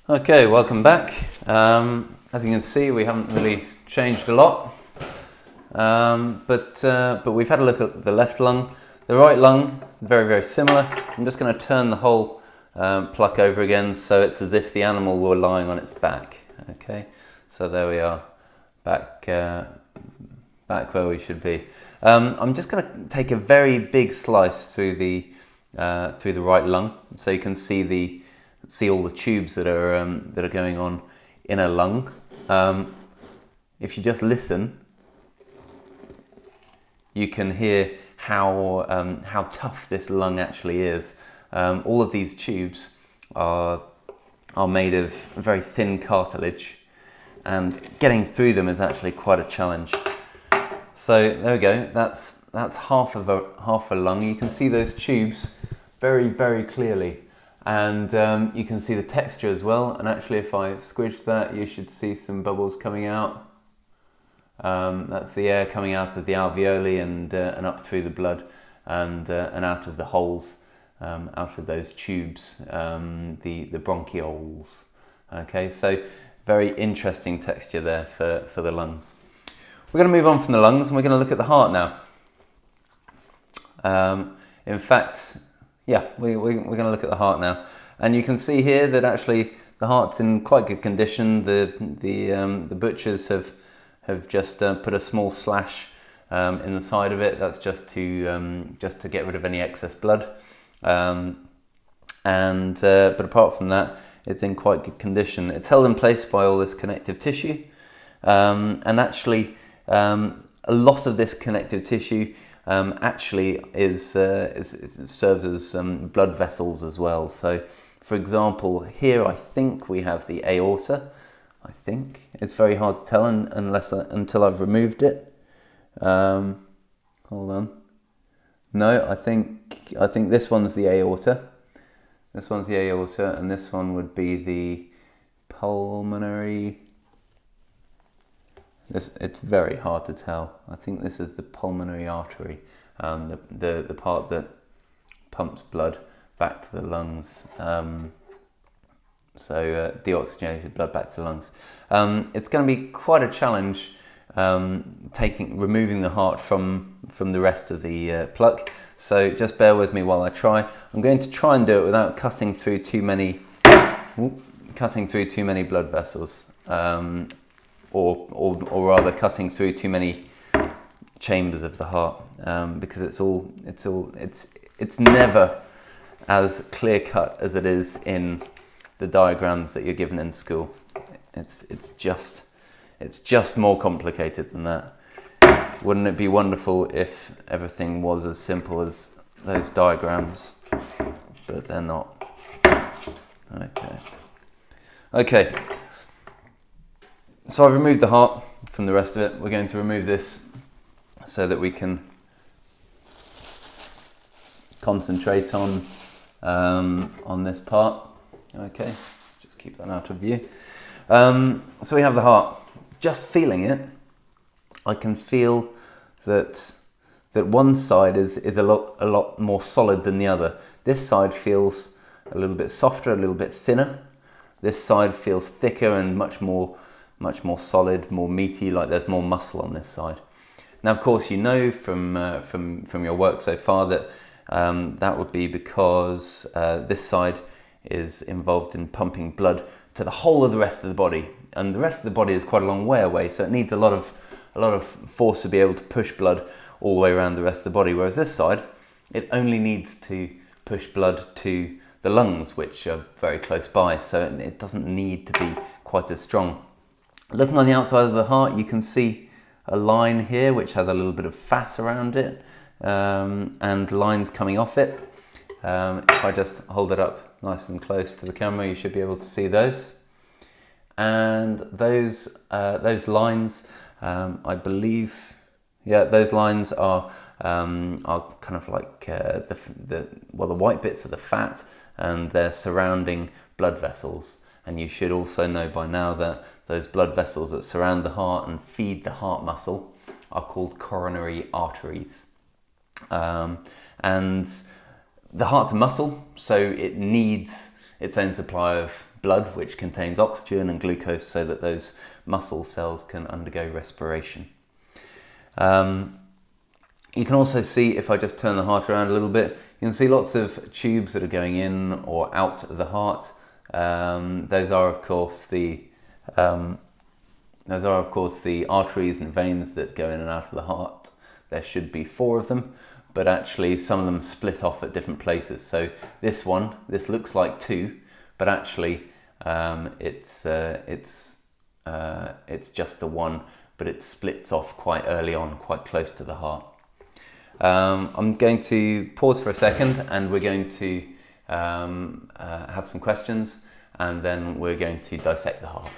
Okay, welcome back. As you can see, we haven't really changed a lot, but we've had a look at the left lung. The right lung, very similar. I'm just going to turn the whole pluck over again, so it's as if the animal were lying on its back. Okay, so there we are, back where we should be. I'm just going to take a very big slice through the right lung, so you can see all the tubes that are going on in a lung. If you just listen, you can hear how tough this lung actually is. All of these tubes are made of very thin cartilage, and getting through them is actually quite a challenge. So there we go. That's half a lung. You can see those tubes very clearly. And you can see the texture as well, and actually if I squidge that, you should see some bubbles coming out. That's the air coming out of the alveoli and up through the blood and out of the holes, out of those tubes, the bronchioles. Okay, so very interesting texture there for the lungs. We're going to move on from the lungs and we're going to look at the heart now. In fact, yeah, we're going to look at the heart now, and you can see here that actually the heart's in quite good condition. The butchers have just put a small slash in the side of it. That's just to get rid of any excess blood, but apart from that, it's in quite good condition. It's held in place by all this connective tissue, and actually a lot of this connective tissue actually serves as blood vessels as well. So, for example, here I think we have the aorta. I think it's very hard to tell until I've removed it. Hold on. No, I think this one's the aorta. This one's the aorta, and this one would be the pulmonary. It's very hard to tell. I think this is the pulmonary artery, the part that pumps blood back to the lungs. Deoxygenated blood back to the lungs. It's going to be quite a challenge removing the heart from the rest of the pluck. So just bear with me while I try. I'm going to try and do it without cutting through too many blood vessels. Or rather cutting through too many chambers of the heart, because it's never as clear cut as it is in the diagrams that you're given in school. It's just more complicated than that. Wouldn't it be wonderful if everything was as simple as those diagrams? But they're not. Okay. So I've removed the heart from the rest of it. We're going to remove this so that we can concentrate on this part. Okay, just keep that out of view. So we have the heart. Just feeling it, I can feel that one side is a lot more solid than the other. This side feels a little bit softer, a little bit thinner. This side feels thicker and much more solid, more meaty, like there's more muscle on this side. Now, of course, you know from your work so far that that would be because this side is involved in pumping blood to the whole of the rest of the body, and the rest of the body is quite a long way away, so it needs a lot of force to be able to push blood all the way around the rest of the body. Whereas this side, it only needs to push blood to the lungs, which are very close by, so it doesn't need to be quite as strong. Looking on the outside of the heart, you can see a line here which has a little bit of fat around it, and lines coming off it. If I just hold it up nice and close to the camera, you should be able to see those. And those lines, I believe, those lines are kind of like the white bits are the fat, and they're surrounding blood vessels. And you should also know by now that those blood vessels that surround the heart and feed the heart muscle are called coronary arteries. And the heart's a muscle, so it needs its own supply of blood, which contains oxygen and glucose, so that those muscle cells can undergo respiration. You can also see, if I just turn the heart around a little bit, you can see lots of tubes that are going in or out of the heart. Those are of course the arteries and veins that go in and out of the heart. There should be 4 of them, but actually some of them split off at different places. So this looks like 2, but actually it's just the one, but it splits off quite early on, quite close to the heart. I'm going to pause for a second, and we're going to have some questions, and then we're going to dissect the heart.